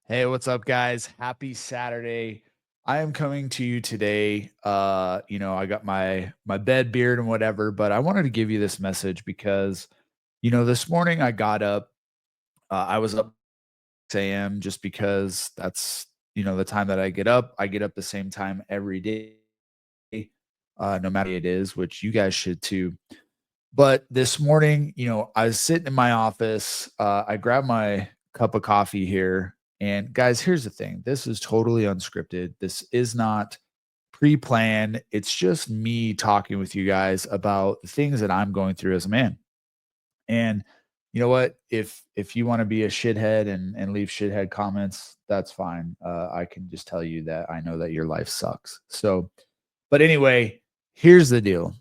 Hey, what's up, guys? Happy Saturday. I am coming to you today. I got my bed beard and whatever, but I wanted to give you this message because, this morning I got up. I was up 6 a.m. just because that's the time that I get up. I get up the same time every day, no matter what it is, which you guys should too. But this morning, I was sitting in my office. I grabbed my cup of coffee here. And guys, here's the thing, this is totally unscripted. This is not pre planned. It's just me talking with you guys about the things that I'm going through as a man. And you know what? If you want to be a shithead and leave shithead comments, that's fine. I can just tell you that I know that your life sucks. So, but anyway, here's the deal.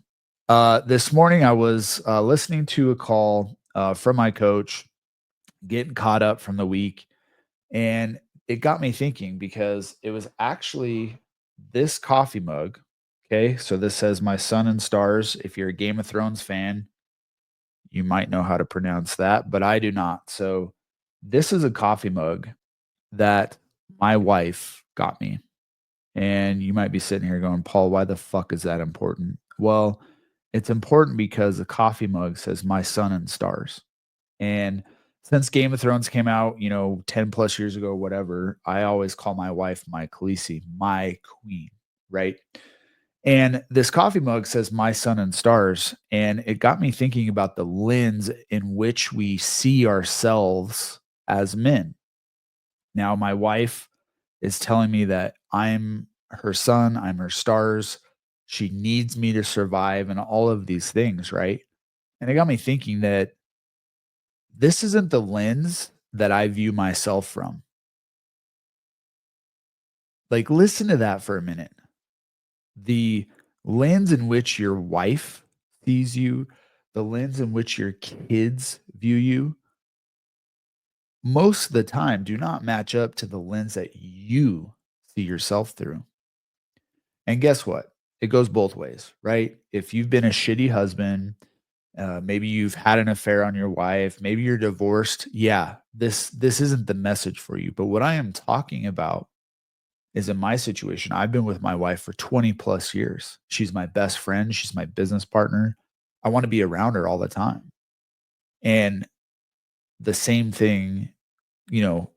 This morning I was listening to a call from my coach, getting caught up from the week, and it got me thinking because it was actually this coffee mug. Okay, so this says "My Sun and Stars." If you're a Game of Thrones fan, you might know how to pronounce that, but I do not. So this is a coffee mug that my wife got me. And you might be sitting here going, Paul, why the fuck is that important? Well, it's important because the coffee mug says "My Sun and Stars." And since Game of Thrones came out, 10 plus years ago, whatever, I always call my wife my Khaleesi, my queen, right? And this coffee mug says "My Sun and Stars." And it got me thinking about the lens in which we see ourselves as men. Now, my wife is telling me that I'm her sun, I'm her stars. She needs me to survive and all of these things, right? And it got me thinking that this isn't the lens that I view myself from. Like, listen to that for a minute. The lens in which your wife sees you, the lens in which your kids view you, most of the time do not match up to the lens that you see yourself through. And guess what? It goes both ways, right? If you've been a shitty husband, maybe you've had an affair on your wife, maybe you're divorced. Yeah, this isn't the message for you. But what I am talking about is in my situation, I've been with my wife for 20 plus years. She's my best friend, she's my business partner. I want to be around her all the time. And the same thing,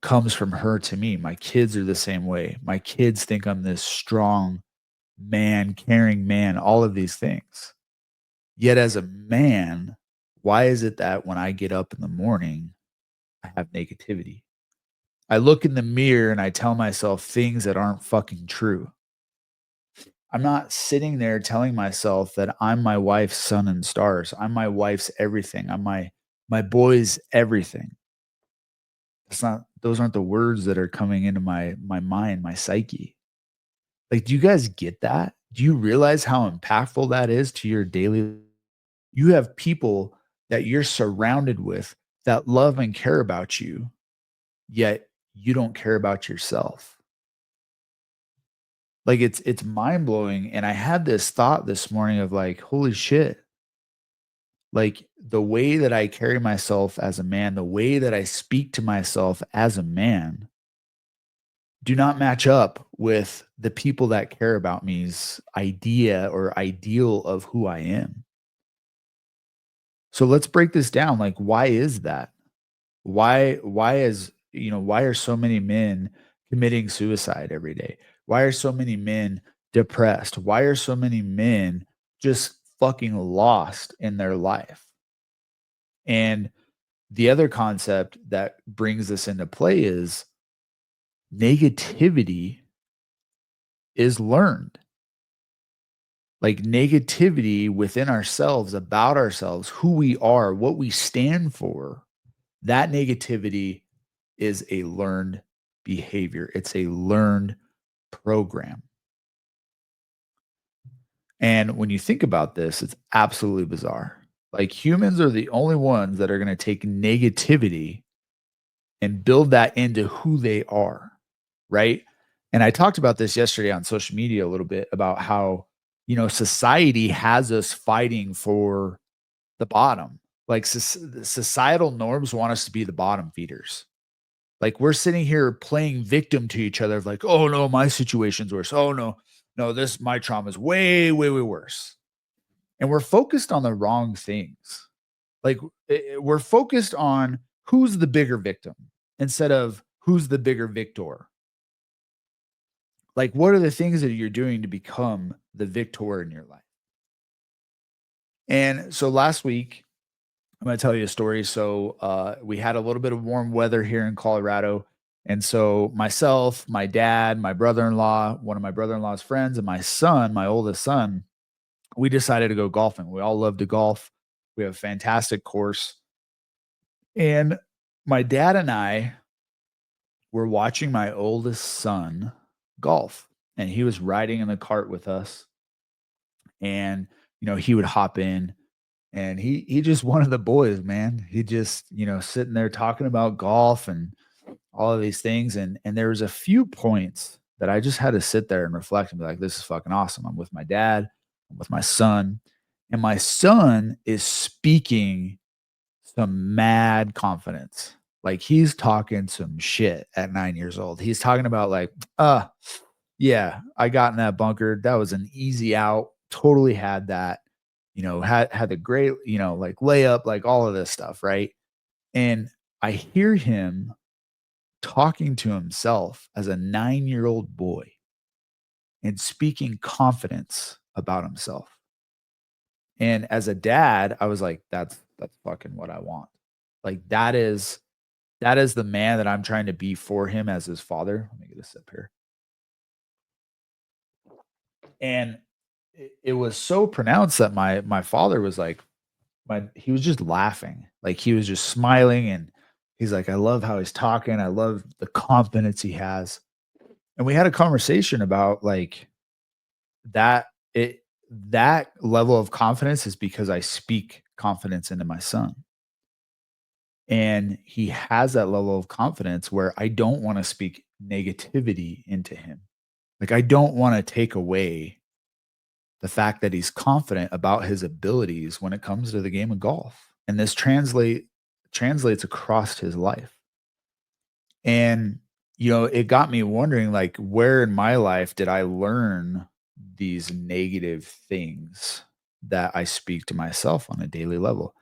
comes from her to me. My kids are the same way. My kids think I'm this strong man, caring man, all of these things. Yet as a man, why is it that when I get up in the morning, I have negativity? I look in the mirror and I tell myself things that aren't fucking true. I'm not sitting there telling myself that I'm my wife's sun and stars. I'm my wife's everything. I'm my boy's everything. It's not those aren't the words that are coming into my mind, my psyche. Like, do you guys get that? Do you realize how impactful that is to your daily. You have people that you're surrounded with that love and care about you, yet you don't care about yourself. Like, it's mind-blowing, and I had this thought this morning of like, "Holy shit." Like, the way that I carry myself as a man, the way that I speak to myself as a man do not match up with the people that care about me's idea or ideal of who I am. So let's break this down. Like, why is that? Why are so many men committing suicide every day? Why are so many men depressed? Why are so many men just fucking lost in their life? And the other concept that brings this into play is negativity is learned. Like, negativity within ourselves, about ourselves, who we are, what we stand for, that negativity is a learned behavior. It's a learned program. And when you think about this, it's absolutely bizarre. Like, humans are the only ones that are going to take negativity and build that into who they are, right? And I talked about this yesterday on social media a little bit about how, society has us fighting for the bottom. Like, societal norms want us to be the bottom feeders. Like, we're sitting here playing victim to each other of like, "Oh, no, my situation's worse. Oh, no. No, this my trauma is way, way, way worse." And we're focused on the wrong things. Like, we're focused on who's the bigger victim instead of who's the bigger victor. Like, what are the things that you're doing to become the victor in your life? And so last week, I'm gonna tell you a story. So, we had a little bit of warm weather here in Colorado, and so myself, my dad, my brother-in-law, one of my brother-in-law's friends, and my son, my oldest son, we decided to go golfing. We all love to golf. We have a fantastic course, and my dad and I were watching my oldest son golf, and he was riding in the cart with us, and, he would hop in. And he just one of the boys, man. He just, sitting there talking about golf and all of these things, and there was a few points that I just had to sit there and reflect and be like, "This is fucking awesome. I'm with my dad, I'm with my son." And my son is speaking some mad confidence. Like, he's talking some shit at 9 years old. He's talking about like, yeah, I got in that bunker. That was an easy out. Totally had that. Had the great, like layup, like all of this stuff, right? And I hear him talking to himself as a 9-year-old boy and speaking confidence about himself. And as a dad, I was like, that's fucking what I want. Like, that is the man that I'm trying to be for him as his father. Let me get a sip here. And it was so pronounced that my father was like, he was just laughing. Like, he was just smiling, and he's like, "I love how he's talking. I love the confidence he has." And we had a conversation about like that it that level of confidence is because I speak confidence into my son. And he has that level of confidence where I don't want to speak negativity into him. Like, I don't want to take away the fact that he's confident about his abilities when it comes to the game of golf. And this translates across his life. And it got me wondering, like, where in my life did I learn these negative things that I speak to myself on a daily level?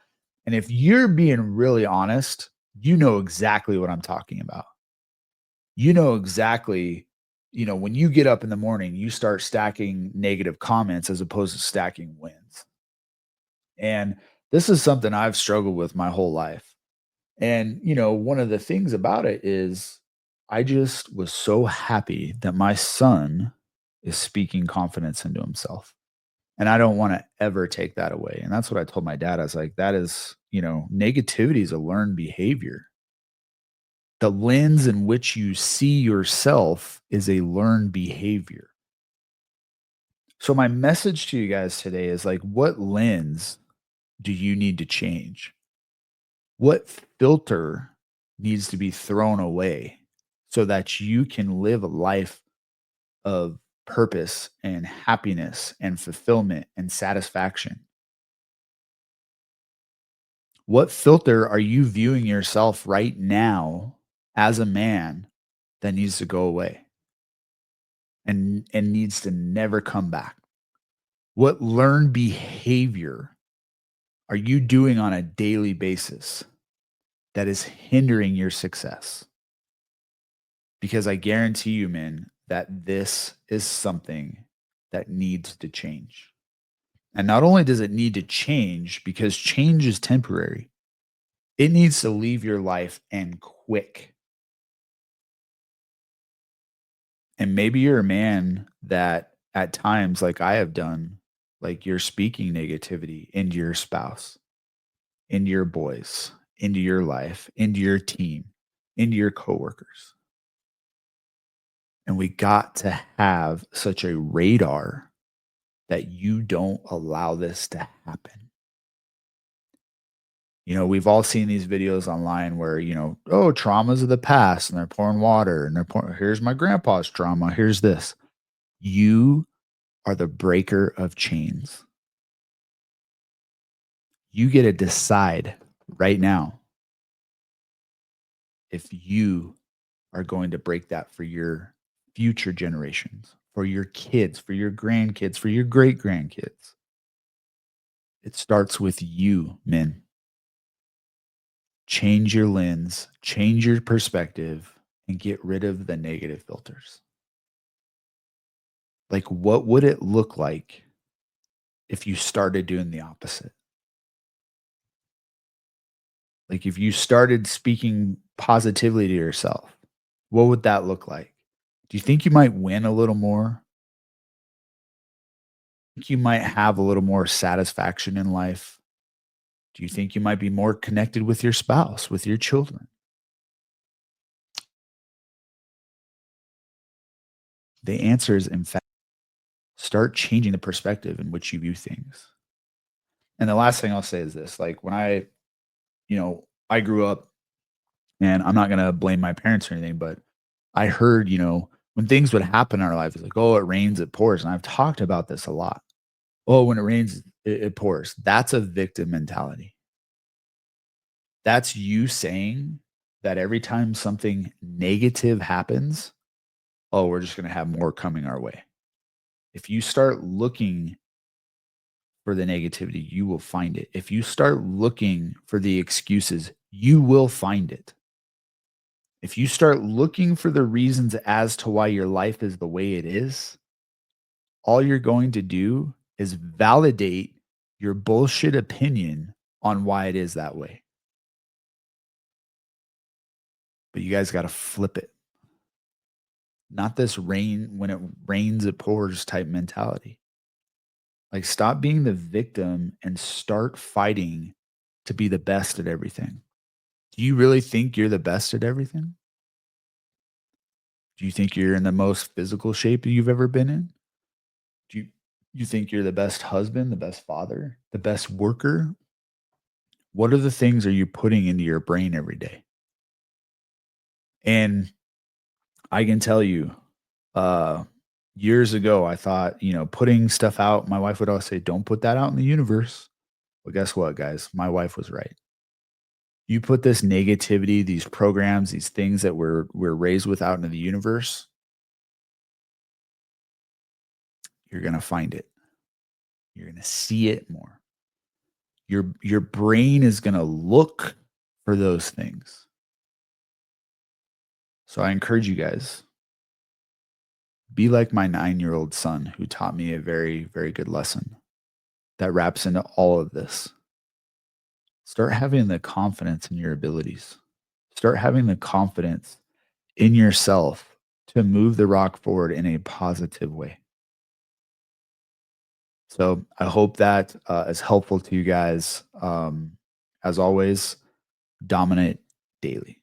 And if you're being really honest, you know exactly what I'm talking about. You know exactly, when you get up in the morning, you start stacking negative comments as opposed to stacking wins. And this is something I've struggled with my whole life. And, one of the things about it is I just was so happy that my son is speaking confidence into himself. And I don't want to ever take that away. And that's what I told my dad. I was like, that is, negativity is a learned behavior. The lens in which you see yourself is a learned behavior. So my message to you guys today is like, what lens do you need to change? What filter needs to be thrown away so that you can live a life of purpose and happiness and fulfillment and satisfaction? What filter are you viewing yourself right now as a man that needs to go away and needs to never come back? What learned behavior are you doing on a daily basis that is hindering your success? Because I guarantee you, man, that this is something that needs to change. And not only does it need to change, because change is temporary, it needs to leave your life and quick. And maybe you're a man that at times, like I have done, like you're speaking negativity into your spouse, into your boys, into your life, into your team, into your coworkers. And we got to have such a radar that you don't allow this to happen. We've all seen these videos online where, oh, traumas of the past, and they're pouring water and they're pouring, here's my grandpa's trauma, here's this. You are the breaker of chains. You get to decide right now if you are going to break that for your future generations, for your kids, for your grandkids, for your great grandkids. It starts with you, men. Change your lens, change your perspective, and get rid of the negative filters. Like, what would it look like if you started doing the opposite? Like, if you started speaking positively to yourself, what would that look like? Do you think you might win a little more? Think you might have a little more satisfaction in life? Do you think you might be more connected with your spouse, with your children? The answer is, in fact, start changing the perspective in which you view things. And the last thing I'll say is this, like, when I grew up, and I'm not gonna blame my parents or anything, but I heard, when things would happen in our life, it's like, "Oh, it rains, it pours," and I've talked about this a lot. "Oh, when it rains, it pours." That's a victim mentality. That's you saying that every time something negative happens, "Oh, we're just gonna have more coming our way." If you start looking for the negativity, you will find it. If you start looking for the excuses, you will find it. If you start looking for the reasons as to why your life is the way it is, all you're going to do is validate your bullshit opinion on why it is that way. But you guys got to flip it. Not this rain, when it rains, it pours type mentality. Like, stop being the victim and start fighting to be the best at everything. Do you really think you're the best at everything? Do you think you're in the most physical shape you've ever been in? Do you think you're the best husband, the best father, the best worker? What are the things are you putting into your brain every day? And I can tell you, uh, years ago, I thought, putting stuff out, my wife would always say, "Don't put that out in the universe." Well, guess what, guys? My wife was right. You put this negativity, these programs, these things that we're raised with out into the universe, you're gonna find it. You're gonna see it more. Your brain is gonna look for those things. So I encourage you guys, be like my 9-year-old son who taught me a very, very good lesson that wraps into all of this. Start having the confidence in your abilities. Start having the confidence in yourself to move the rock forward in a positive way. So I hope that is helpful to you guys. As always, dominate daily.